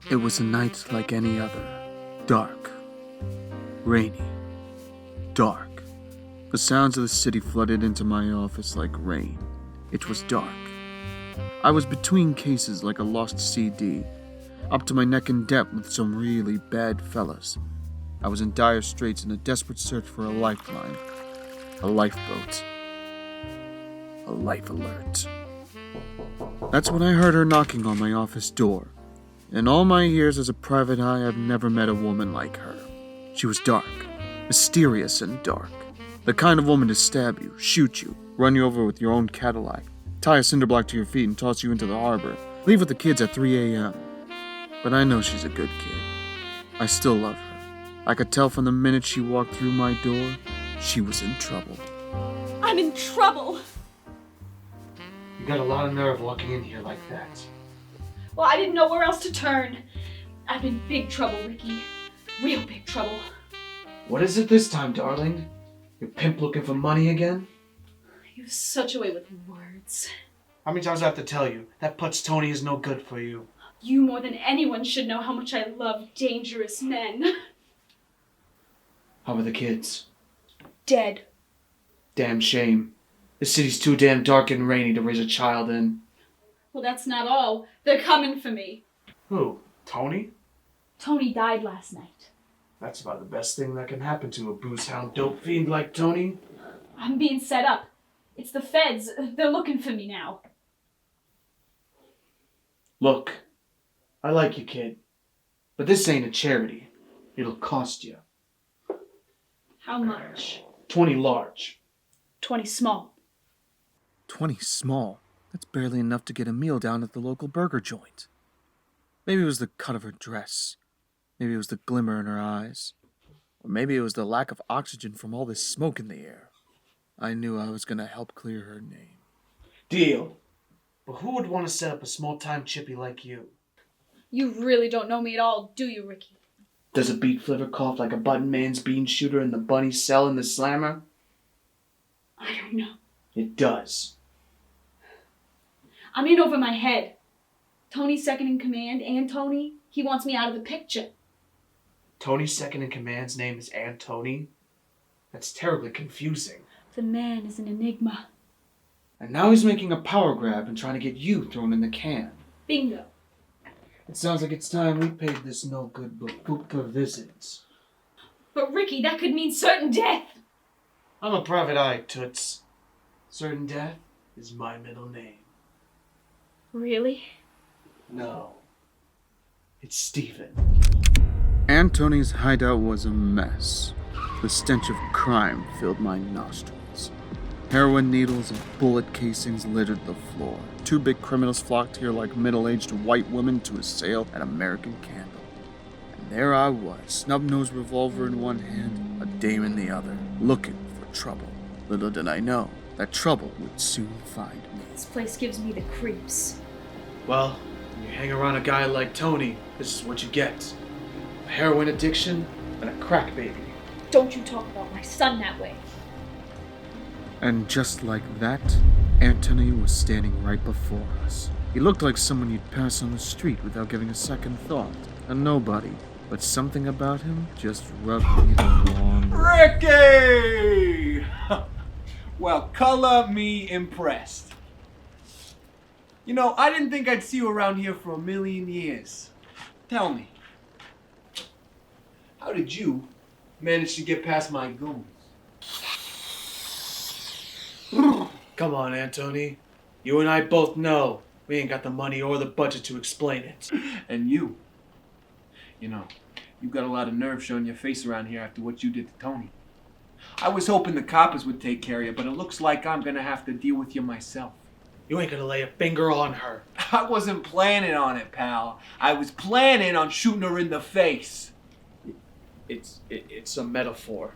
It was a night like any other. Dark. Rainy. Dark. The sounds of the city flooded into my office like rain. It was dark. I was between cases like a lost CD, up to my neck in debt with some really bad fellas. I was in dire straits in a desperate search for a lifeline, a lifeboat, a life alert. That's when I heard her knocking on my office door. In all my years as a private eye, I've never met a woman like her. She was dark, mysterious and dark. The kind of woman to stab you, shoot you, run you over with your own Cadillac, tie a cinder block to your feet and toss you into the harbor, leave with the kids at 3 a.m. But I know she's a good kid. I still love her. I could tell from the minute she walked through my door, she was in trouble. I'm in trouble! You got a lot of nerve walking in here like that. Well, I didn't know where else to turn. I'm in big trouble, Ricky. Real big trouble. What is it this time, darling? Your pimp looking for money again? You have such a way with words. How many times do I have to tell you? That putz Tony is no good for you. You more than anyone should know how much I love dangerous men. How are the kids? Dead. Damn shame. This city's too damn dark and rainy to raise a child in. Well, that's not all. They're coming for me. Who? Tony? Tony died last night. That's about the best thing that can happen to a booze hound dope fiend like Tony. I'm being set up. It's the feds. They're looking for me now. Look, I like you, kid. But this ain't a charity. It'll cost you. How much? 20 large. 20 small. 20 small? That's barely enough to get a meal down at the local burger joint. Maybe it was the cut of her dress. Maybe it was the glimmer in her eyes. Or maybe it was the lack of oxygen from all this smoke in the air. I knew I was going to help clear her name. Deal. But who would want to set up a small-time chippy like you? You really don't know me at all, do you, Ricky? Does a beat flivver cough like a button man's bean shooter in the bunny cell in the slammer? I don't know. It does. I'm in over my head. Tony's second in command, AnTony, he wants me out of the picture. Tony's second in command's name is AnTony? That's terribly confusing. The man is an enigma. And now he's making a power grab and trying to get you thrown in the can. Bingo. It sounds like it's time we paid this no-good boop a visit. But Ricky, that could mean certain death. I'm a private eye, Toots. Certain death is my middle name. Really? No. It's Stephen. AnTony's hideout was a mess. The stench of crime filled my nostrils. Heroin needles and bullet casings littered the floor. Two big criminals flocked here like middle-aged white women to assail an American candle. And there I was, snub-nosed revolver in one hand, a dame in the other, looking for trouble. Little did I know that trouble would soon find me. This place gives me the creeps. Well, when you hang around a guy like Tony, this is what you get. A heroin addiction and a crack baby. Don't you talk about my son that way. And just like that, AnTony was standing right before us. He looked like someone you'd pass on the street without giving a second thought. A nobody, but something about him just rubbed me the wrong way. Ricky! Well, color me impressed. You know, I didn't think I'd see you around here for a million years. Tell me, how did you manage to get past my goons? Come on, AnTony. You and I both know we ain't got the money or the budget to explain it. And you know, you got a lot of nerve showing your face around here after what you did to Tony. I was hoping the coppers would take care of you, but it looks like I'm gonna have to deal with you myself. You ain't gonna lay a finger on her. I wasn't planning on it, pal. I was planning on shooting her in the face. It's a metaphor.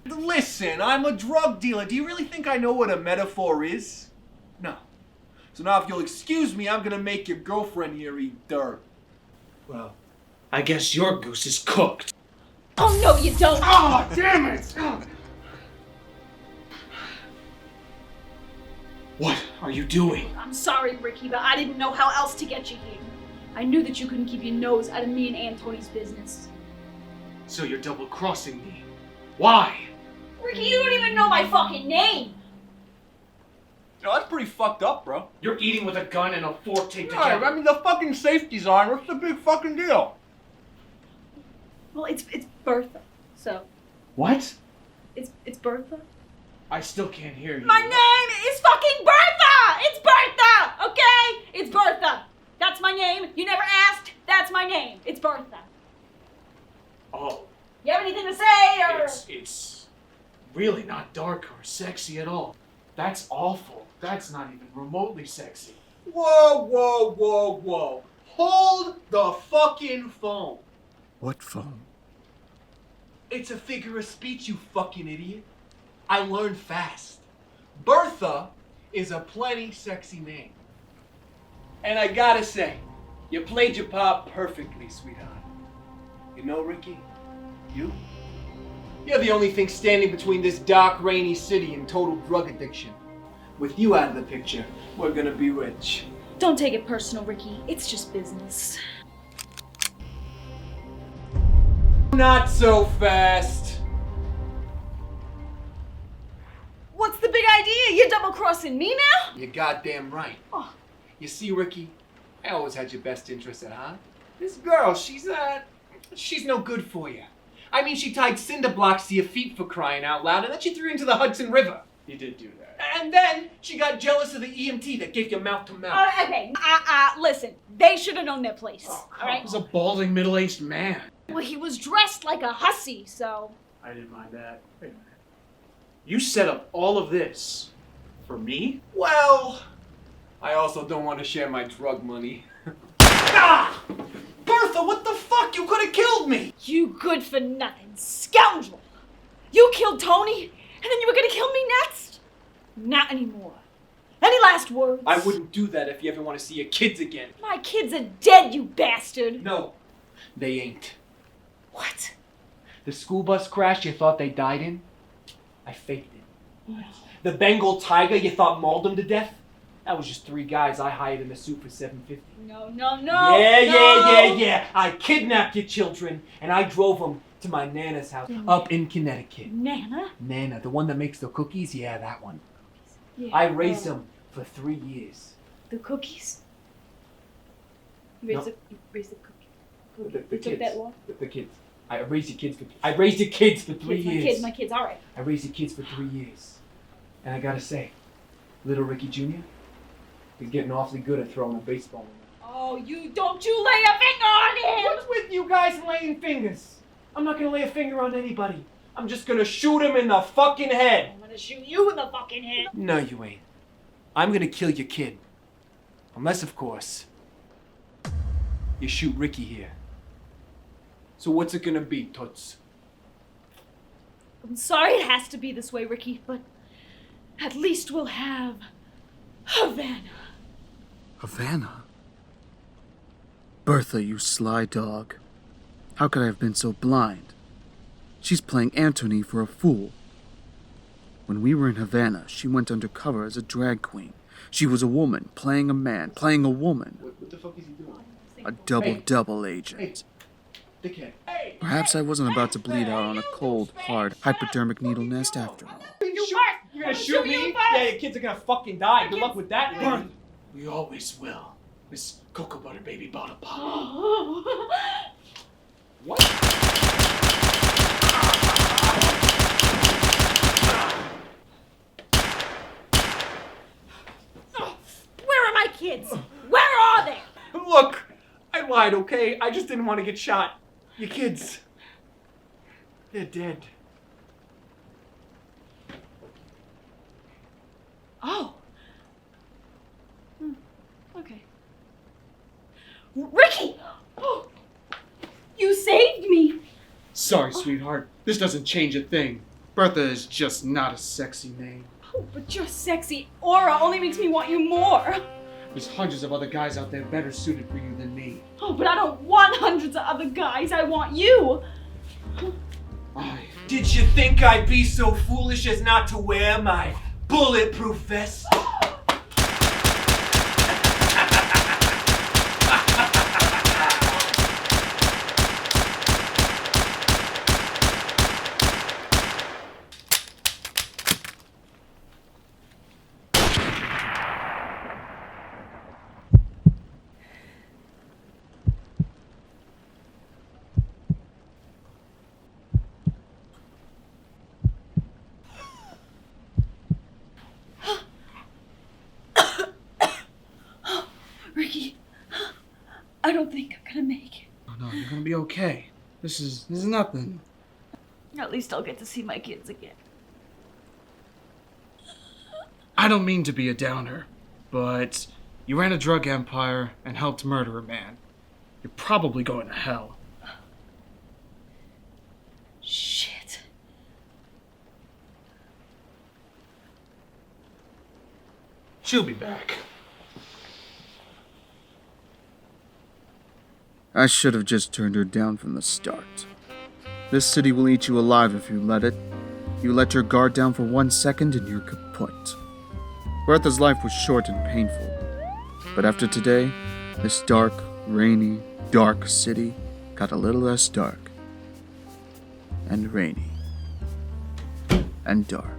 Listen, I'm a drug dealer. Do you really think I know what a metaphor is? No. So now if you'll excuse me, I'm gonna make your girlfriend here eat dirt. Well, I guess your goose is cooked. Oh, no, you don't. Oh, damn it! What are you doing? I'm sorry, Ricky, but I didn't know how else to get you here. I knew that you couldn't keep your nose out of me and AnTony's business. So you're double-crossing me. Why? Ricky, you don't even know my fucking name! You know, that's pretty fucked up, bro. You're eating with a gun and a fork taped Yeah, together. I mean, the fucking safety's on. What's the big fucking deal? Well, it's Bertha, so... What? It's Bertha? I still can't hear you. My name is fucking Bertha! It's Bertha! Okay? It's Bertha! That's my name. You never asked. That's my name. It's Bertha. Oh. You have anything to say, or...? It's really not dark or sexy at all. That's awful. That's not even remotely sexy. Whoa, whoa, whoa, whoa. Hold the fucking phone. What phone? It's a figure of speech, you fucking idiot. I learned fast. Bertha is a plenty sexy name. And I gotta say, you played your part perfectly, sweetheart. You know, Ricky, you're the only thing standing between this dark, rainy city and total drug addiction. With you out of the picture, we're gonna be rich. Don't take it personal, Ricky. It's just business. Not so fast. What's the big idea? You're double-crossing me now? You're goddamn right. Oh. You see, Ricky, I always had your best interest at heart. This girl, she's no good for you. I mean, she tied cinder blocks to your feet for crying out loud, and then she threw you into the Hudson River. You did do that. And then she got jealous of the EMT that gave you mouth to mouth. Okay. Listen. They should have known their place. Oh, all right? He was a balding middle-aged man. Well, he was dressed like a hussy, so... I didn't mind that. Wait a minute. You set up all of this for me? Well, I also don't want to share my drug money. Ah! Bertha, what the fuck? You could have killed me! You good-for-nothing scoundrel! You killed Tony, and then you were gonna kill me next? Not anymore. Any last words? I wouldn't do that if you ever want to see your kids again. My kids are dead, you bastard! No, they ain't. What? The school bus crash you thought they died in? I faked it. The Bengal tiger you thought mauled them to death? That was just 3 guys I hired in a suit for $750. No. Yeah. I kidnapped your children and I drove them to my Nana's house up in Connecticut. Nana? Nana, the one that makes the cookies? Yeah, that one. Yeah. I raised them for 3 years. The cookies? You raised, No. you raised the cookie. The It took kids. that long? The kids. I raised your kids for 3 years. My kids, alright. I raised your kids for 3 years. And I gotta say, little Ricky Jr. is getting awfully good at throwing a baseball. Oh, don't you lay a finger on him! What's with you guys laying fingers? I'm not gonna lay a finger on anybody. I'm just gonna shoot him in the fucking head. I'm gonna shoot you in the fucking head. No, you ain't. I'm gonna kill your kid. Unless, of course, you shoot Ricky here. So what's it gonna be, Toots? I'm sorry it has to be this way, Ricky, but at least we'll have Havana. Havana? Bertha, you sly dog. How could I have been so blind? She's playing AnTony for a fool. When we were in Havana, she went undercover as a drag queen. She was a woman, playing a man, playing a woman. What the fuck is he doing? A double agent. Dickhead. Perhaps I wasn't about to bleed out on a cold, hard, hypodermic needle nest after all. You're gonna shoot me? Yeah, your kids are gonna fucking die. Good luck with that, lady. We always will. Miss Cocoa Butter Baby Bottle Pop. What? Where are my kids? Where are they? Look, I lied, okay? I just didn't want to get shot. Your kids, they're dead. Oh. Okay. Ricky! Oh, you saved me! Sorry, sweetheart. This doesn't change a thing. Bertha is just not a sexy name. Oh, but your sexy aura only makes me want you more. There's hundreds of other guys out there better suited for you than me. Oh, but I don't want hundreds of other guys. I want you. Did you think I'd be so foolish as not to wear my bulletproof vest? I don't think I'm gonna make it. Oh no, you're gonna be okay. This is nothing. At least I'll get to see my kids again. I don't mean to be a downer, but you ran a drug empire and helped murder a man. You're probably going to hell. Shit. She'll be back. I should have just turned her down from the start. This city will eat you alive if you let it. You let your guard down for 1 second and you're kaput. Bertha's life was short and painful. But after today, this dark, rainy, dark city got a little less dark. And rainy. And dark.